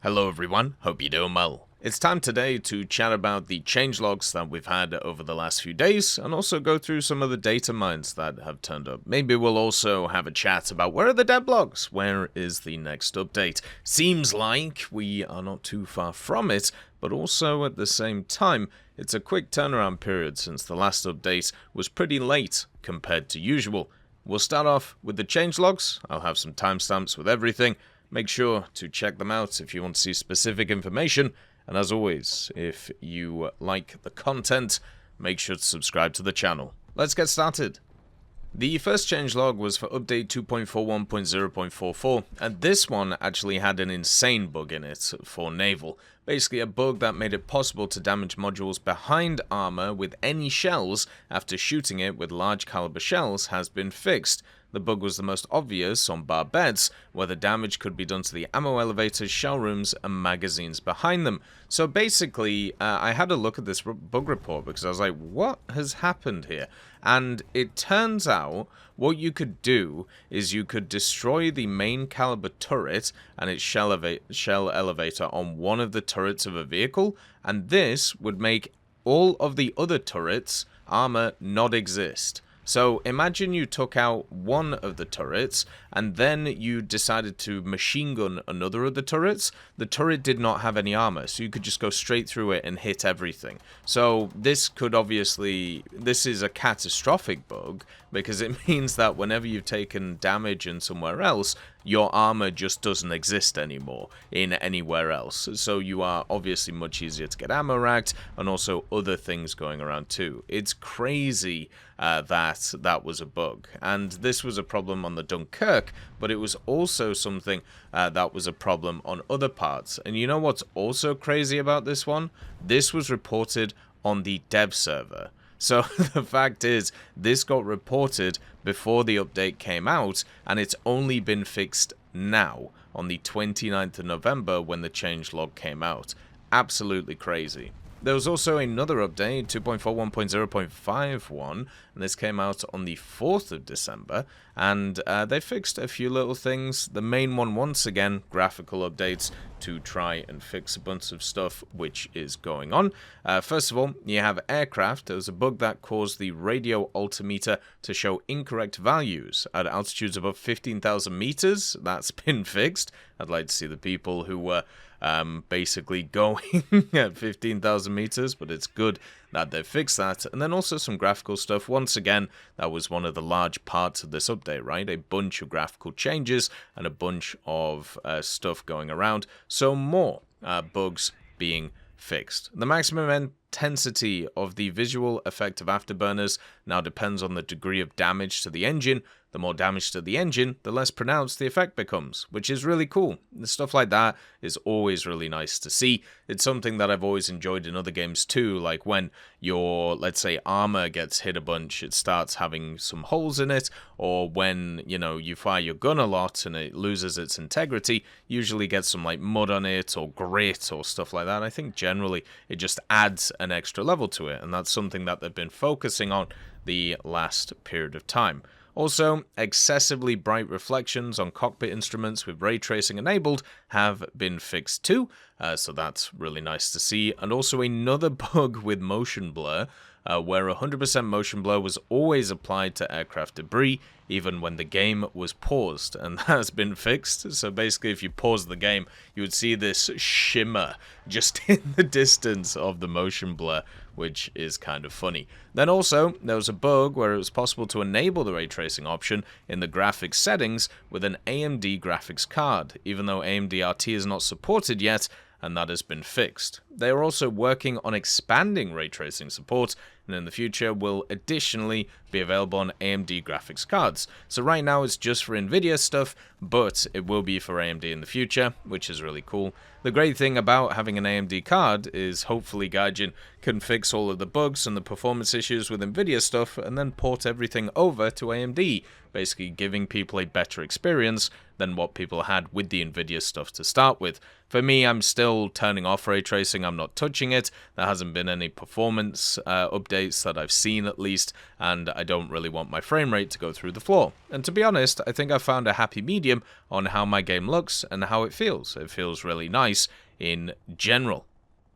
Hello everyone, hope you're doing well. It's time today to chat about the changelogs that we've had over the last few days, and also go through some of the data mines that have turned up. Maybe we'll also have a chat about where are the devblogs? Where is the next update? Seems like we are not too far from it, but also at the same time, it's a quick turnaround period since the last update was pretty late compared to usual. We'll start off with the changelogs. I'll have some timestamps with everything. Make sure to check them out if you want to see specific information. And as always, if you like the content, make sure to subscribe to the channel. Let's get started. The first changelog was for update 2.41.0.44, and this one actually had an insane bug in it for naval. Basically a bug that made it possible to damage modules behind armor with any shells after shooting it with large caliber shells has been fixed. The bug was the most obvious on barbettes, where the damage could be done to the ammo elevators, shell rooms, and magazines behind them. So basically, I had a look at this bug report because I was like, what has happened here? And it turns out what you could do is you could destroy the main caliber turret and its shell elevator on one of the turrets of a vehicle, and this would make all of the other turrets' armor not exist. So imagine you took out one of the turrets and then you decided to machine gun another of the turrets. The turret did not have any armor, so you could just go straight through it and hit everything. So this is a catastrophic bug because it means that whenever you've taken damage in somewhere else, your armor just doesn't exist anymore in anywhere else. So you are obviously much easier to get ammo racked and also other things going around too. It's crazy that was a bug. And this was a problem on the Dunkirk, but it was also something that was a problem on other parts. And you know what's also crazy about this one? This was reported on the dev server. So the fact is, this got reported before the update came out, and it's only been fixed now, on the 29th of November when the changelog came out. Absolutely crazy. There was also another update, 2.41.0.51, and this came out on the 4th of December, and they fixed a few little things. The main one, once again, graphical updates to try and fix a bunch of stuff which is going on. First of all, you have aircraft. There was a bug that caused the radio altimeter to show incorrect values at altitudes above 15,000 meters. That's been fixed. I'd like to see the people who were basically going at 15,000 meters, but it's good that they've fixed that. And then also some graphical stuff. Once again, that was one of the large parts of this update, right? A bunch of graphical changes and a bunch of stuff going around. So more bugs being fixed. The maximum intensity of the visual effect of afterburners now depends on the degree of damage to the engine. The more damage to the engine, the less pronounced the effect becomes, which is really cool. Stuff like that is always really nice to see. It's something that I've always enjoyed in other games too, like when your, let's say, armor gets hit a bunch, it starts having some holes in it, or when, you know, you fire your gun a lot and it loses its integrity, usually gets some like mud on it or grit or stuff like that. I think generally it just adds an extra level to it, and that's something that they've been focusing on the last period of time. Also, excessively bright reflections on cockpit instruments with ray tracing enabled have been fixed too, so that's really nice to see. And also another bug with motion blur, where 100% motion blur was always applied to aircraft debris, even when the game was paused, and that has been fixed. So basically, if you pause the game, you would see this shimmer just in the distance of the motion blur, which is kind of funny. Then also, there was a bug where it was possible to enable the ray tracing option in the graphics settings with an AMD graphics card, even though AMD RT is not supported yet, and that has been fixed. They are also working on expanding ray tracing support, and in the future will additionally be available on AMD graphics cards. So right now it's just for Nvidia stuff, but it will be for AMD in the future, which is really cool. The great thing about having an AMD card is hopefully Gaijin can fix all of the bugs and the performance issues with Nvidia stuff and then port everything over to AMD, basically giving people a better experience than what people had with the Nvidia stuff to start with. For me, I'm still turning off ray tracing. I'm not touching it. There hasn't been any performance updates that I've seen, at least, and I don't really want my frame rate to go through the floor. And to be honest, I think I found a happy medium on how my game looks and how it feels. It feels really nice in general.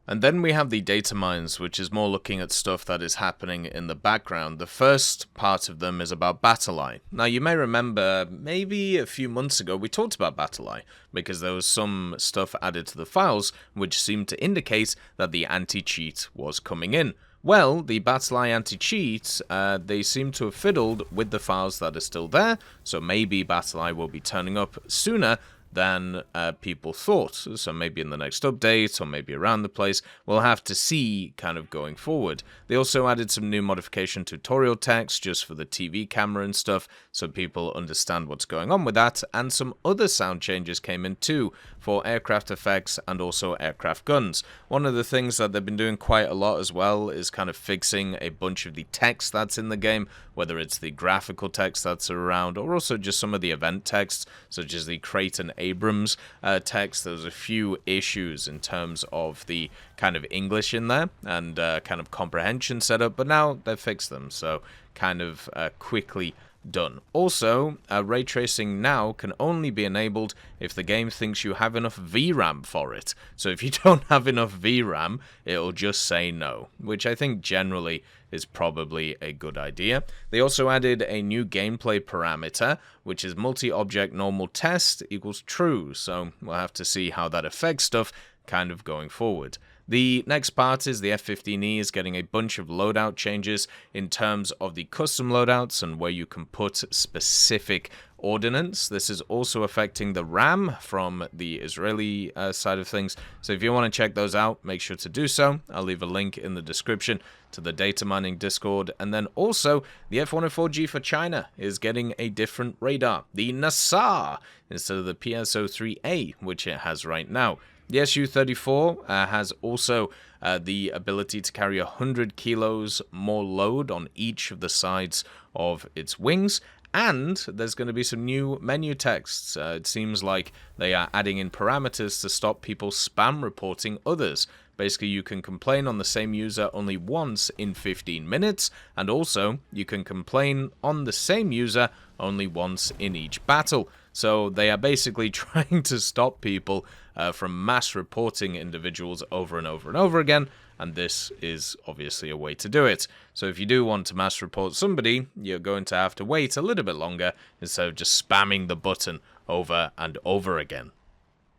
And then we have the data mines, which is more looking at stuff that is happening in the background. The first part of them is about BattlEye. Now, you may remember maybe a few months ago we talked about BattlEye, because there was some stuff added to the files which seemed to indicate that the anti-cheat was coming in. Well, the BattlEye anti-cheat, they seem to have fiddled with the files that are still there, so maybe BattlEye will be turning up sooner than people thought. So maybe in the next update, or maybe around the place. We'll have to see kind of going forward. They also added some new modification tutorial text just for the TV camera and stuff, so people understand what's going on with that, and some other sound changes came in too for aircraft effects and also aircraft guns. One of the things that they've been doing quite a lot as well is kind of fixing a bunch of the text that's in the game, whether it's the graphical text that's around, or also just some of the event texts, such as the Crate and Abrams text. There's a few issues in terms of the kind of English in there and kind of comprehension setup, but now they've fixed them, so kind of quickly done. Also, ray tracing now can only be enabled if the game thinks you have enough VRAM for it. So if you don't have enough VRAM, it'll just say no, which I think generally is probably a good idea. They also added a new gameplay parameter, which is multi-object normal test equals true, so we'll have to see how that affects stuff kind of going forward. The next part is the F-15E is getting a bunch of loadout changes in terms of the custom loadouts and where you can put specific ordnance. This is also affecting the RAM from the Israeli side of things. So if you want to check those out, make sure to do so. I'll leave a link in the description to the data mining Discord. And then also the F-104G for China is getting a different radar, the NASAR, instead of the PSO-3A, which it has right now. The Su-34 has also the ability to carry 100 kilos more load on each of the sides of its wings, and there's going to be some new menu texts. It seems like they are adding in parameters to stop people spam reporting others. Basically, you can complain on the same user only once in 15 minutes, and also you can complain on the same user only once in each battle. So they are basically trying to stop people from mass reporting individuals over and over and over again, and this is obviously a way to do it. So if you do want to mass report somebody, you're going to have to wait a little bit longer instead of just spamming the button over and over again.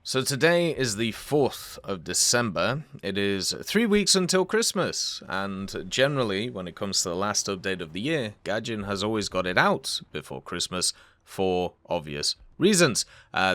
So today is the 4th of December. It is 3 weeks until Christmas, and generally, when it comes to the last update of the year, Gaijin has always got it out before Christmas for obvious reasons.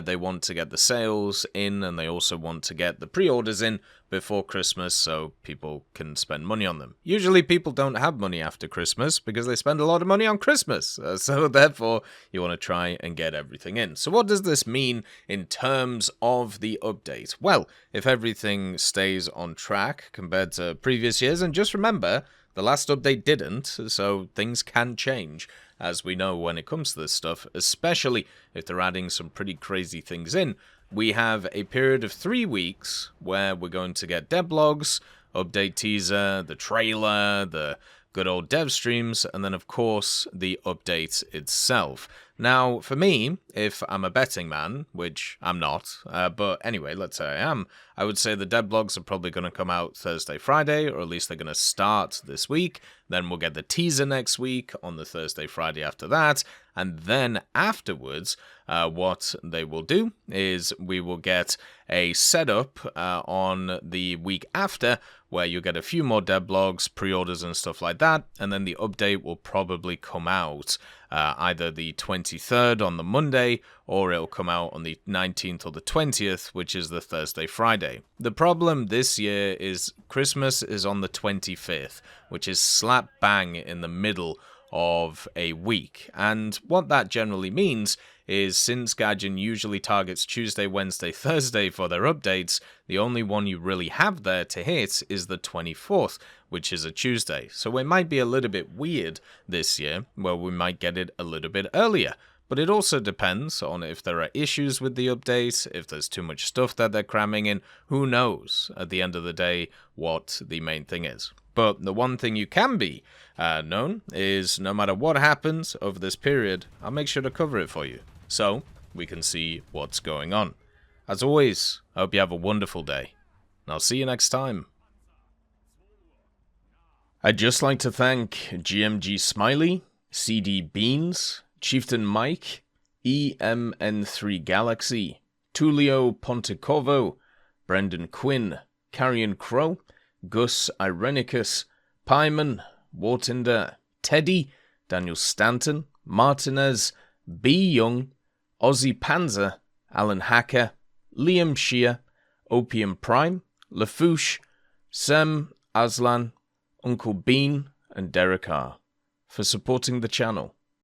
They want to get the sales in, and they also want to get the pre-orders in before Christmas so people can spend money on them. Usually people don't have money after Christmas because they spend a lot of money on Christmas, so therefore you want to try and get everything in. So what does this mean in terms of the update? Well, if everything stays on track compared to previous years, and just remember, the last update didn't, so things can change, as we know when it comes to this stuff, especially if they're adding some pretty crazy things in. We have a period of 3 weeks where we're going to get Devblogs, update teaser, the trailer, the good old dev streams, and then of course the update itself. Now, for me, if I'm a betting man, which I'm not, but anyway, let's say I am, I would say the Devblogs are probably going to come out Thursday, Friday, or at least they're going to start this week. Then we'll get the teaser next week on the Thursday, Friday after that, and then afterwards, what they will do is we will get a setup on the week after, where you get a few more Devblogs, pre-orders and stuff like that, and then the update will probably come out either the 23rd on the Monday, or it'll come out on the 19th or the 20th, which is the Thursday, Friday. The problem this year is Christmas is on the 25th, which is slap bang in the middle of a week. And what that generally means is, since Gaijin usually targets Tuesday, Wednesday, Thursday for their updates, the only one you really have there to hit is the 24th, which is a Tuesday. So it might be a little bit weird this year, where we might get it a little bit earlier. but it also depends on if there are issues with the update, if there's too much stuff that they're cramming in. Who knows, at the end of the day, what the main thing is. But the one thing you can be known is no matter what happens over this period, I'll make sure to cover it for you, so we can see what's going on. As always, I hope you have a wonderful day, and I'll see you next time. I'd just like to thank GMG Smiley, CD Beans, Chieftain Mike, EMN3 Galaxy, Tulio Pontecorvo, Brendan Quinn, Carrion Crow, Gus Irenicus, Pyman, Wartinder, Teddy, Daniel Stanton, Martinez, B. Young, Ozzy Panzer, Alan Hacker, Liam Shear, Opium Prime, Lafouche, Sem, Aslan, Uncle Bean, and Derek R. for supporting the channel.